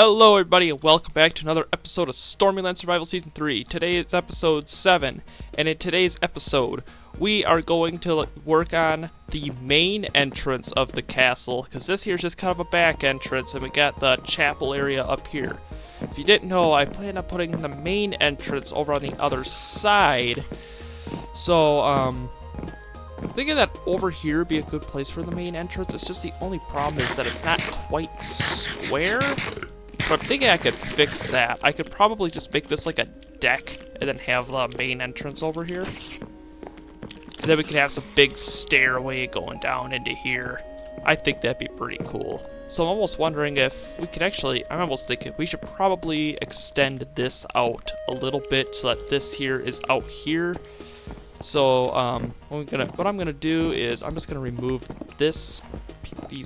Hello everybody and welcome back to another episode of Stormyland Survival Season 3. Today is episode 7, and in today's episode we are going to work on the main entrance of the castle, because this here is just kind of a back entrance and we got the chapel area up here. If you didn't know, I plan on putting the main entrance over on the other side, so I'm thinking that over here would be a good place for the main entrance. It's just the only problem is that it's not quite square. But I'm thinking I could fix that. I could probably just make this like a deck and then have the main entrance over here. And then we could have some big stairway going down into here. I think that'd be pretty cool. So I'm almost wondering if we could actually, I'm almost thinking we should probably extend this out a little bit so that this here is out here. So what I'm gonna do is I'm just gonna remove these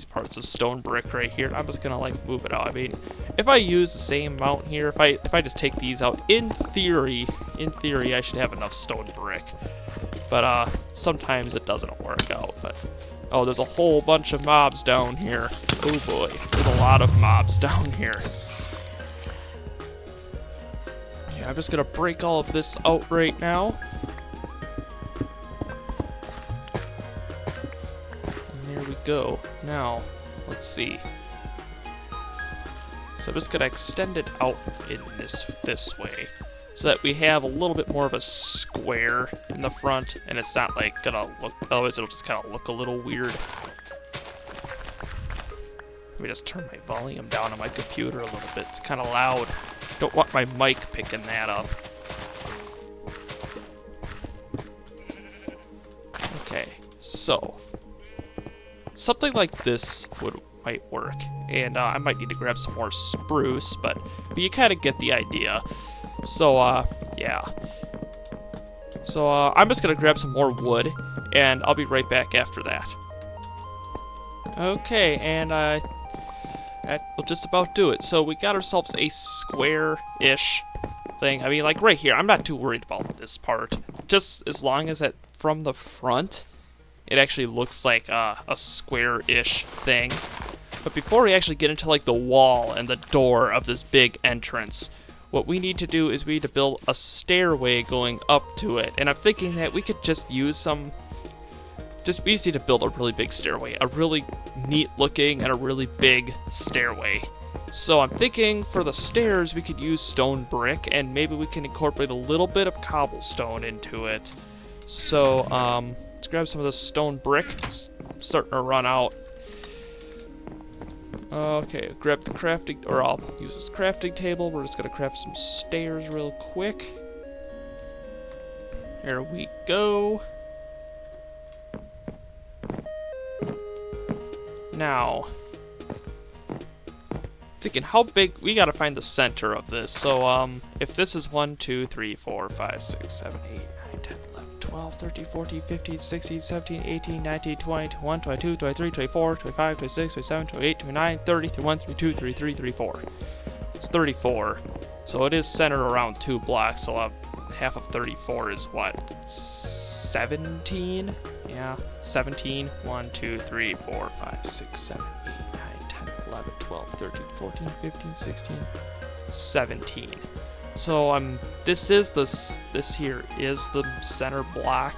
parts of stone brick right here. I'm just gonna like move it out. I mean, if I use the same amount here, if I just take these out, in theory I should have enough stone brick. But sometimes it doesn't work out. But oh, there's a whole bunch of mobs down here. Oh boy, there's a lot of mobs down here. Yeah, I'm just gonna break all of this out right now. Go. Now, let's see. So I'm just gonna extend it out in this way, so that we have a little bit more of a square in the front, and it's not like gonna look. Otherwise, it'll just kind of look a little weird. Let me just turn my volume down on my computer a little bit. It's kind of loud. Don't want my mic picking that up. Okay, so. Something like this might work, and I might need to grab some more spruce, but you kind of get the idea. So, yeah. So, I'm just gonna grab some more wood, and I'll be right back after that. Okay, and that will just about do it. So we got ourselves a square-ish thing. I mean, like right here, I'm not too worried about this part. Just as long as it from the front, it actually looks like a square-ish thing. But before we actually get into like the wall and the door of this big entrance, what we need to do is we need to build a stairway going up to it. And I'm thinking that we could just use we just need to build a really big stairway. A really neat looking and a really big stairway. So I'm thinking for the stairs we could use stone brick, and maybe we can incorporate a little bit of cobblestone into it. So, let's grab some of this stone brick. It's starting to run out. Okay, grab the crafting, or I'll use this crafting table. We're just gonna craft some stairs real quick. Here we go. Now, thinking how big, we gotta find the center of this. So, if this is 1, 2, 3, 4, 5, 6, 7, 8, 9, 10, 12, 13, 14, 15, 16, 17, 18, 19, 20, 21, 22, 23, 24, 25, 26, 27, 28, 29, 30, 31, 32, 33, 34. It's 34. So it is centered around 2 blocks, so half of 34 is what? 17? Yeah, 17. 1, 2, 3, 4, 5, 6, 7, 8, 9, 10, 11, 12, 13, 14, 15, 16, 17. So this here is the center block,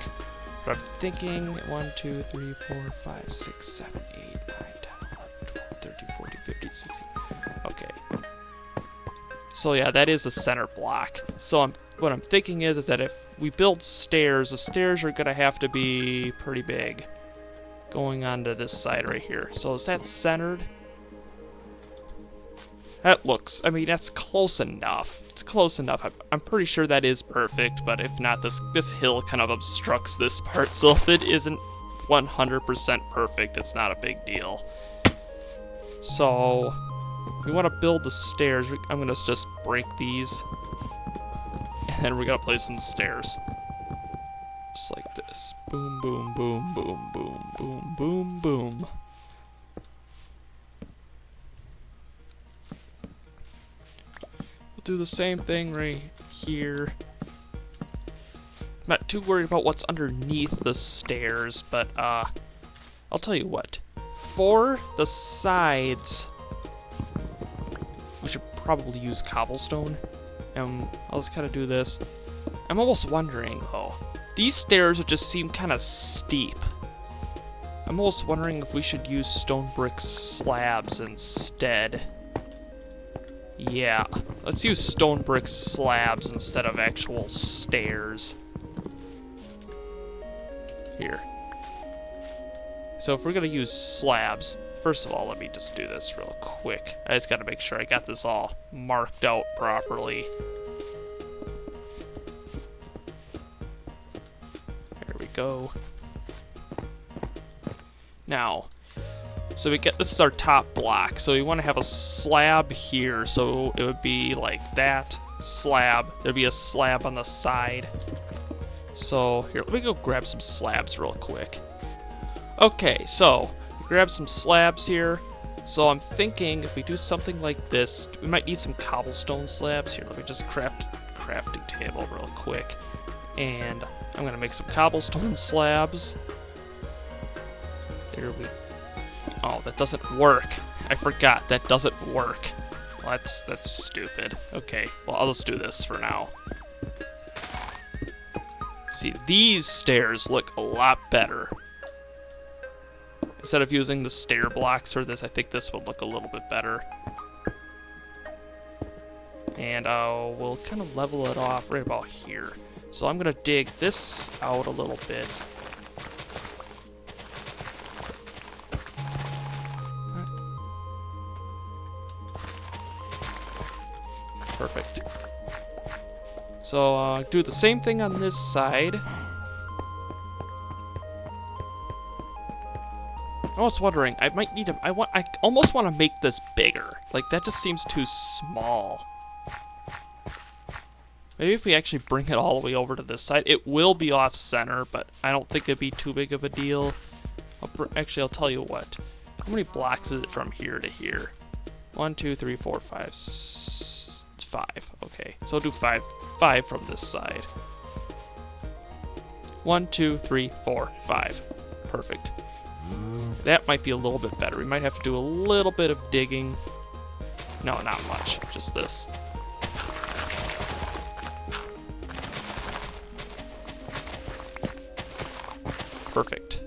but I'm thinking 1, 2, 3, 4, 5, 6, 7, 8, 9, 10, 11, 12, 13, 14, 15, 16. Okay. So yeah, that is the center block. So what I'm thinking is that if we build stairs, the stairs are gonna have to be pretty big, going onto this side right here. So is that centered? That looks, I mean, that's close enough. It's close enough. I'm pretty sure that is perfect, but if not, this hill kind of obstructs this part, so if it isn't 100% perfect, it's not a big deal. So, we want to build the stairs. I'm going to just break these, and then we're going to place in the stairs. Just like this. Boom, boom, boom, boom, boom, boom, boom, boom. Do the same thing right here. I'm not too worried about what's underneath the stairs, but I'll tell you what. For the sides, we should probably use cobblestone. And I'll just kind of do this. I'm almost wondering, though. These stairs would just seem kind of steep. I'm almost wondering if we should use stone brick slabs instead. Yeah, let's use stone brick slabs instead of actual stairs. Here. So if we're gonna use slabs, first of all, let me just do this real quick. I just gotta make sure I got this all marked out properly. There we go. Now, so this is our top block, so we want to have a slab here, so it would be like that, slab, there'd be a slab on the side. So, here, let me go grab some slabs real quick. Okay, so, grab some slabs here. So I'm thinking if we do something like this, we might need some cobblestone slabs. Here, let me just crafting table real quick. And I'm going to make some cobblestone slabs. There we... Oh, that doesn't work. I forgot, that doesn't work. Well, that's stupid. Okay, well, I'll just do this for now. See, these stairs look a lot better. Instead of using the stair blocks or this, I think this would look a little bit better. And we'll kind of level it off right about here. So I'm going to dig this out a little bit. Perfect. So do the same thing on this side. I was wondering, I might need to, I almost want to make this bigger. Like, that just seems too small. Maybe if we actually bring it all the way over to this side, it will be off center, but I don't think it'd be too big of a deal. Actually, I'll tell you what. How many blocks is it from here to here? 1, 2, 3, 4, 5, 5. Okay, so I'll do 5 from this side. 1, 2, 3, 4, 5. Perfect. That might be a little bit better. We might have to do a little bit of digging. No, not much. Just this. Perfect.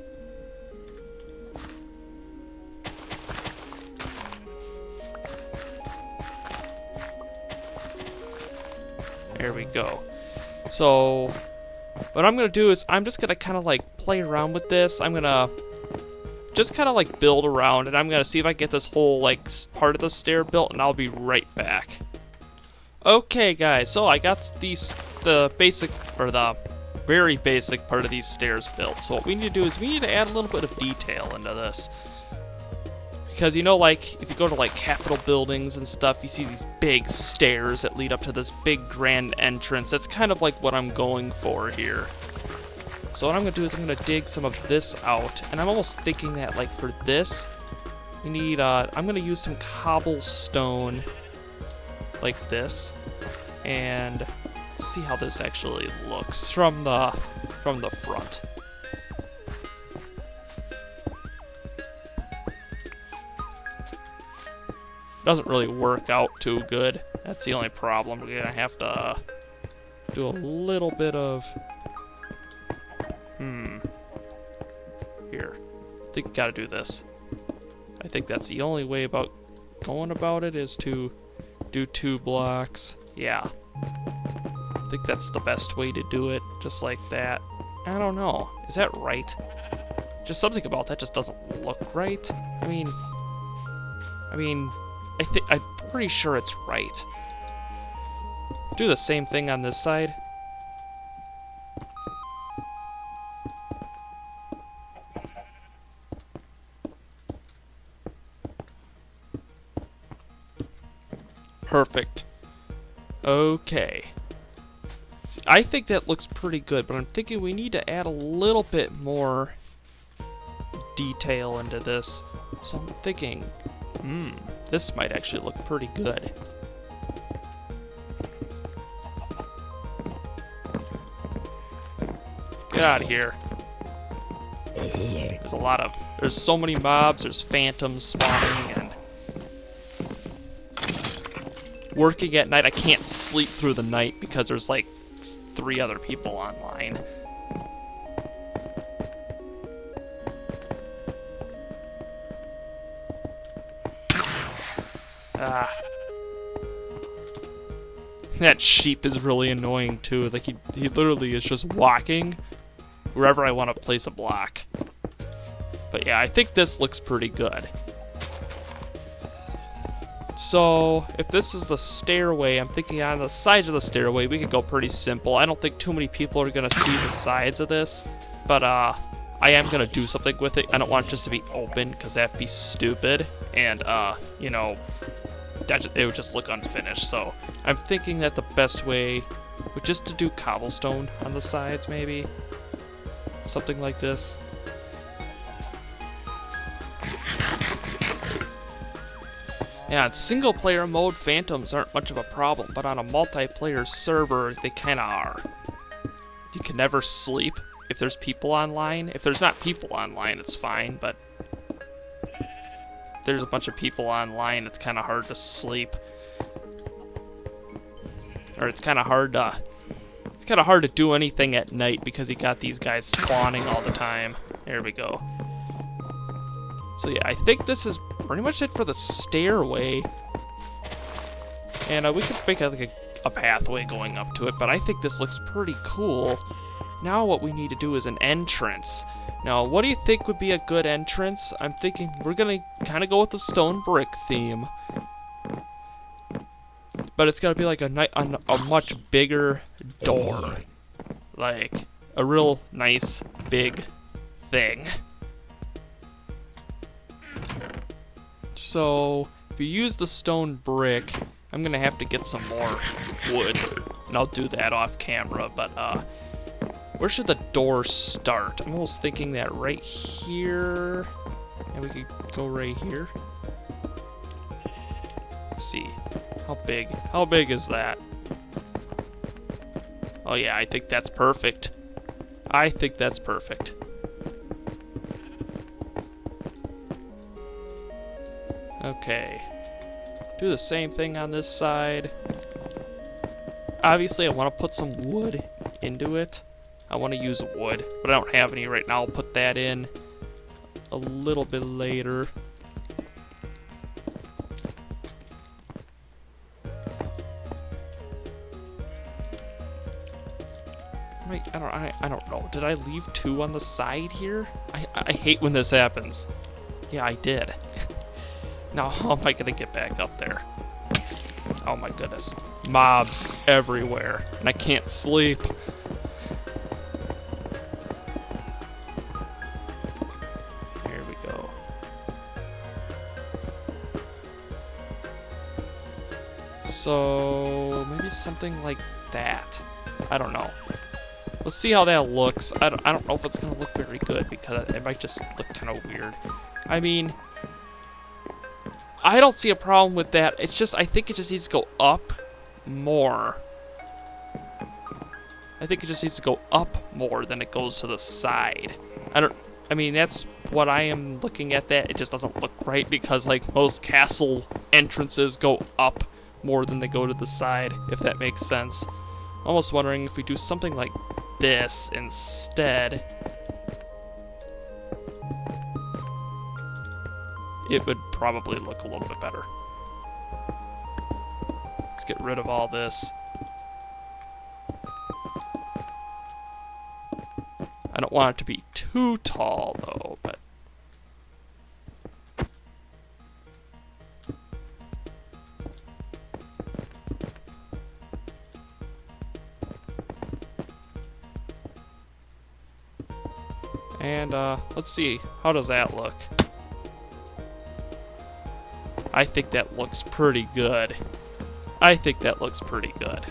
There we go. So, what I'm going to do is I'm just going to kind of like play around with this. I'm going to just kind of like build around, and I'm going to see if I get this whole like part of the stair built, and I'll be right back. Okay, guys, so I got the basic, or the very basic part of these stairs built. So what we need to do is we need to add a little bit of detail into this. Because, you know, like, if you go to, like, Capitol buildings and stuff, you see these big stairs that lead up to this big grand entrance. That's kind of like what I'm going for here. So what I'm going to do is I'm going to dig some of this out. And I'm almost thinking that, like, for this, we need, I'm going to use some cobblestone like this. And see how this actually looks from the front. Doesn't really work out too good. That's the only problem. We're gonna have to do a little bit of... Here. I think gotta do this. I think that's the only way about going about it is to do 2 blocks. Yeah. I think that's the best way to do it, just like that. I don't know. Is that right? Just something about that just doesn't look right. I mean, I'm pretty sure it's right. Do the same thing on this side. Perfect. Okay. I think that looks pretty good, but I'm thinking we need to add a little bit more detail into this. So I'm thinking, this might actually look pretty good. Get out of here. There's so many mobs, there's phantoms spawning, and... working at night, I can't sleep through the night because there's like 3 other people online. Ah. That sheep is really annoying too. Like he literally is just walking wherever I want to place a block. But yeah, I think this looks pretty good. So, if this is the stairway, I'm thinking on the sides of the stairway, we could go pretty simple. I don't think too many people are going to see the sides of this, but I am going to do something with it. I don't want it just to be open, because that'd be stupid, and, you know, it would just look unfinished. So, I'm thinking that the best way would just to do cobblestone on the sides, maybe. Something like this. Yeah, in single-player mode, phantoms aren't much of a problem, but on a multiplayer server, they kinda are. You can never sleep if there's people online. If there's not people online, it's fine, but if there's a bunch of people online, it's kinda hard to sleep. Or it's kinda hard to do anything at night because you got these guys spawning all the time. There we go. So yeah, I think this is pretty much it for the stairway. And we could make like a pathway going up to it, but I think this looks pretty cool. Now what we need to do is an entrance. Now, what do you think would be a good entrance? I'm thinking we're gonna kind of go with the stone brick theme. But it's gotta be like a much bigger door. Like, a real nice, big thing. So, if you use the stone brick, I'm gonna have to get some more wood, and I'll do that off camera, but, where should the door start? I'm almost thinking that right here, and we could go right here. Let's see, how big is that? Oh yeah, I think that's perfect. I think that's perfect. Okay, do the same thing on this side. Obviously, I want to put some wood into it. I want to use wood, but I don't have any right now. I'll put that in a little bit later. Wait, I don't know. Did I leave 2 on the side here? I hate when this happens. Yeah, I did. Now, how am I gonna get back up there? Oh my goodness. Mobs everywhere, and I can't sleep. Here we go. So, maybe something like that. I don't know. Let's see how that looks. I don't know if it's gonna look very good, because it might just look kind of weird. I mean, I don't see a problem with that. It's just, I think it just needs to go up more. I think it just needs to go up more than it goes to the side. I mean, that's what I am looking at. That it just doesn't look right, because like most castle entrances go up more than they go to the side, if that makes sense. Almost wondering if we do something like this instead, it would probably look a little bit better. Let's get rid of all this. I don't want it to be too tall though, but and let's see, how does that look? I think that looks pretty good. I think that looks pretty good.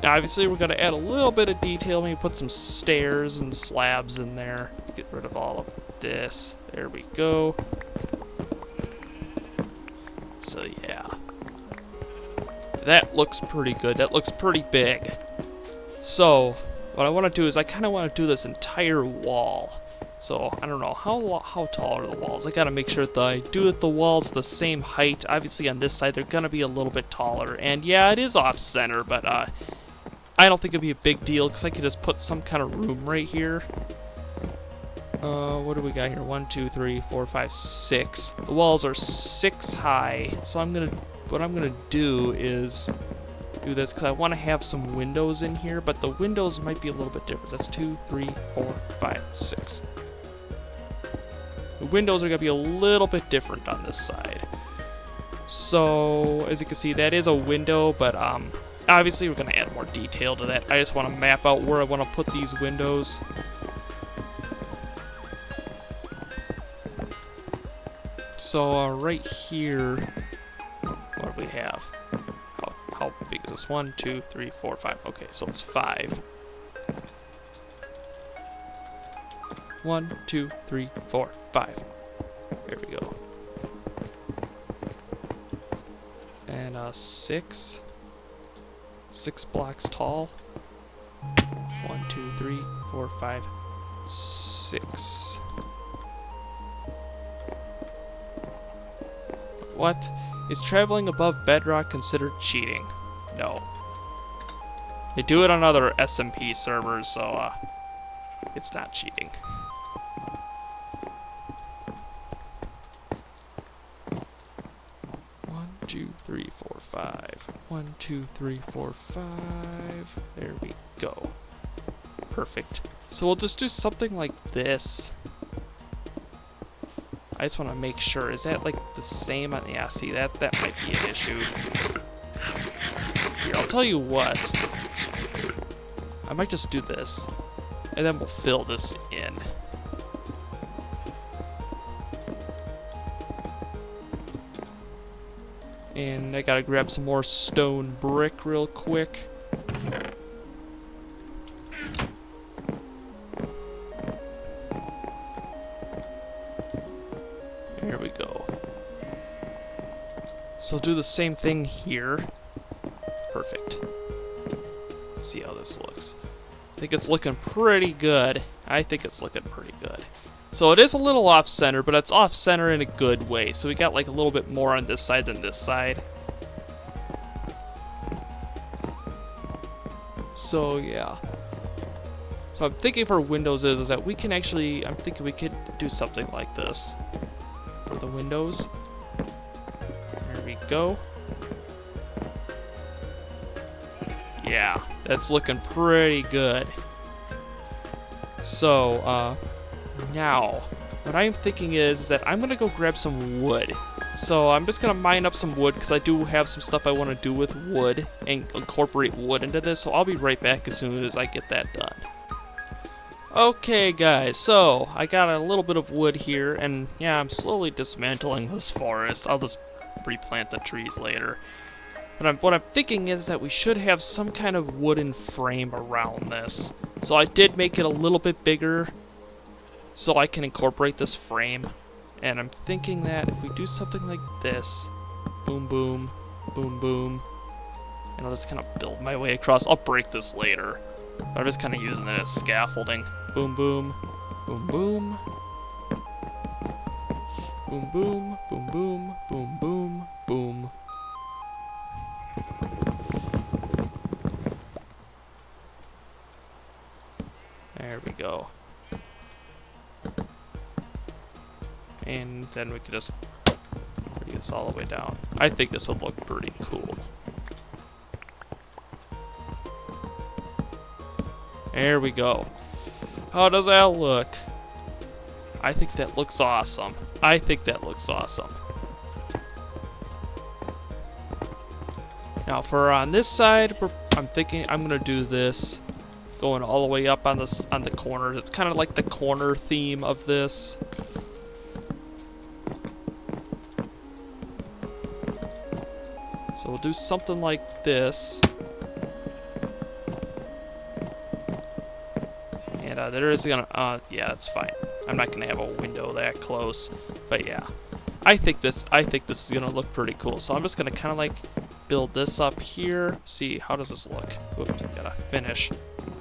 Now, obviously, we're going to add a little bit of detail. Maybe put some stairs and slabs in there. Let's get rid of all of this. There we go. So, yeah. That looks pretty good. That looks pretty big. So, what I want to do is I kind of want to do this entire wall. So, I don't know, how tall are the walls? I gotta make sure that I do the walls the same height. Obviously on this side they're gonna be a little bit taller. And yeah, it is off-center, but I don't think it'd be a big deal because I could just put some kind of room right here. What do we got here? 1, 2, 3, 4, 5, 6. The walls are 6 high. So what I'm gonna do is do this because I want to have some windows in here, but the windows might be a little bit different. That's 2, 3, 4, 5, 6. The windows are going to be a little bit different on this side. So, as you can see, that is a window, but obviously we're going to add more detail to that. I just want to map out where I want to put these windows. So, right here, what do we have? How big is this? 1, 2, 3, 4, 5. Okay, so it's 5. 1, 2, 3, 4, 5. There we go. And 6. 6 blocks tall. 1, 2, 3, 4, 5, 6. What? Is traveling above bedrock considered cheating? No. They do it on other SMP servers, so it's not cheating. One, 2, 3, 4, 5. 1, 2, 3, 4, 5. There we go. Perfect. So we'll just do something like this. I just want to make sure. Is that like the same on? Yeah, see, that might be an issue. Here, I'll tell you what. I might just do this, and then we'll fill this in. And I gotta grab some more stone brick real quick. There we go. So do the same thing here. Perfect. Let's see how this looks. I think it's looking pretty good. I think it's looking pretty good. So it is a little off-center, but it's off-center in a good way. So we got like a little bit more on this side than this side. So yeah. So I'm thinking for windows is that we can actually, I'm thinking we could do something like this. For the windows. There we go. Yeah, that's looking pretty good. So, now, what I'm thinking is that I'm gonna go grab some wood. So I'm just gonna mine up some wood because I do have some stuff I want to do with wood and incorporate wood into this. So I'll be right back as soon as I get that done. Okay guys, so I got a little bit of wood here, and yeah, I'm slowly dismantling this forest. I'll just replant the trees later. But what I'm thinking is that we should have some kind of wooden frame around this. So I did make it a little bit bigger so I can incorporate this frame. And I'm thinking that if we do something like this, boom boom, boom boom, and I'll just kind of build my way across. I'll break this later. I'm just kind of using it as scaffolding. Boom boom, boom boom, boom boom, boom boom, boom boom, boom. There we go. And then we could just bring this all the way down. I think this would look pretty cool. There we go. How does that look? I think that looks awesome. I think that looks awesome. Now for on this side, I'm thinking I'm gonna do this going all the way up on the corner. It's kind of like the corner theme of this. So we'll do something like this. And there is gonna, yeah, it's fine. I'm not gonna have a window that close, but yeah, I think this is gonna look pretty cool. So I'm just gonna kind of like build this up here. See, how does this look? Oops, gotta finish.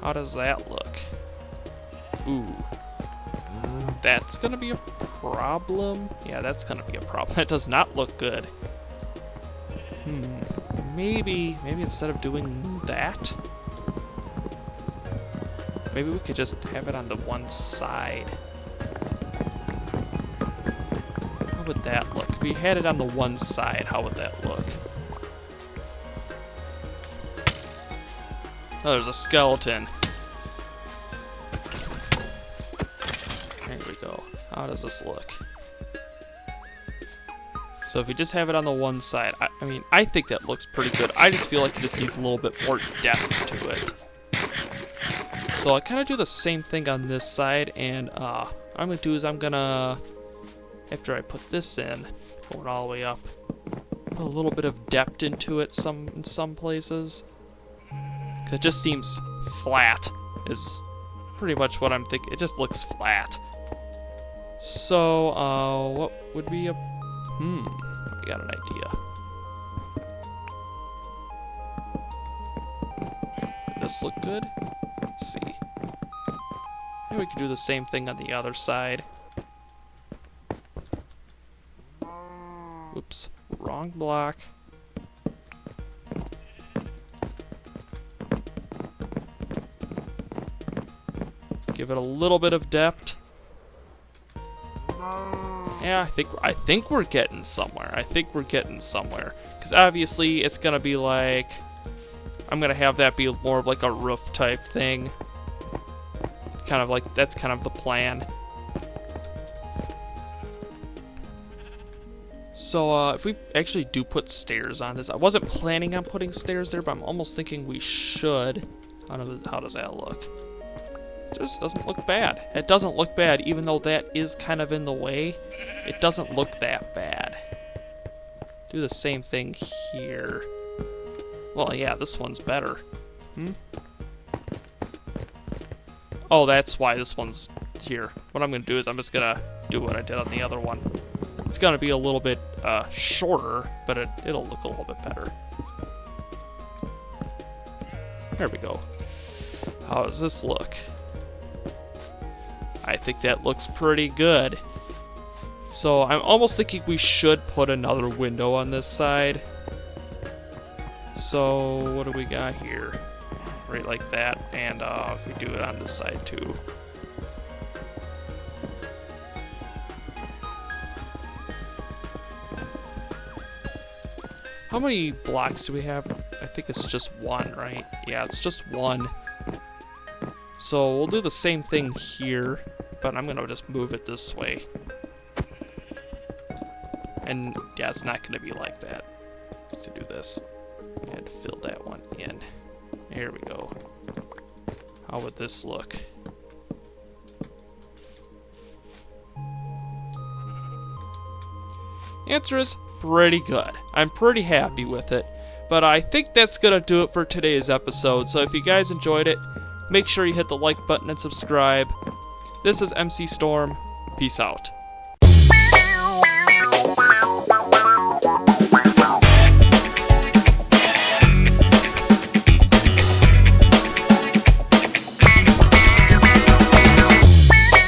How does that look? Ooh. that's gonna be a problem. Yeah, that's gonna be a problem. That does not look good. Maybe instead of doing that, maybe we could just have it on the one side. How would that look? If we had it on the one side, how would that look? Oh, there's a skeleton. There we go. How does this look? So if we just have it on the one side, I mean, I think that looks pretty good. I just feel like it just needs a little bit more depth to it. So I kind of do the same thing on this side, and what I'm going to do is I'm going to, after I put this in, going all the way up, put a little bit of depth into it in some places. Because it just seems flat, is pretty much what I'm thinking. It just looks flat. So, what would be a... I got an idea. This look good? Let's see. Maybe we could do the same thing on the other side. Oops, wrong block. Give it a little bit of depth. Yeah, I think we're getting somewhere. Because obviously it's gonna be like, I'm gonna have that be more of like a roof type thing. Kind of like, that's kind of the plan. So if we actually do put stairs on this, I wasn't planning on putting stairs there, but I'm almost thinking we should. How does that look? It just doesn't look bad. It doesn't look bad, even though that is kind of in the way. It doesn't look that bad. Do the same thing here. Well, yeah, this one's better. Oh, that's why this one's here. What I'm going to do is I'm just going to do what I did on the other one. It's going to be a little bit shorter, but it'll look a little bit better. There we go. How does this look? I think that looks pretty good. So I'm almost thinking we should put another window on this side. So what do we got here? Right like that, and if we do it on this side too. How many blocks do we have? I think it's just one, right? Yeah, it's just one. So we'll do the same thing here, but I'm gonna just move it this way. And yeah, it's not gonna be like that. Just to do this, and fill that one in. There we go. How would this look? Answer is pretty good. I'm pretty happy with it. But I think that's gonna do it for today's episode. So if you guys enjoyed it, make sure you hit the like button and subscribe. This is MC Storm. Peace out.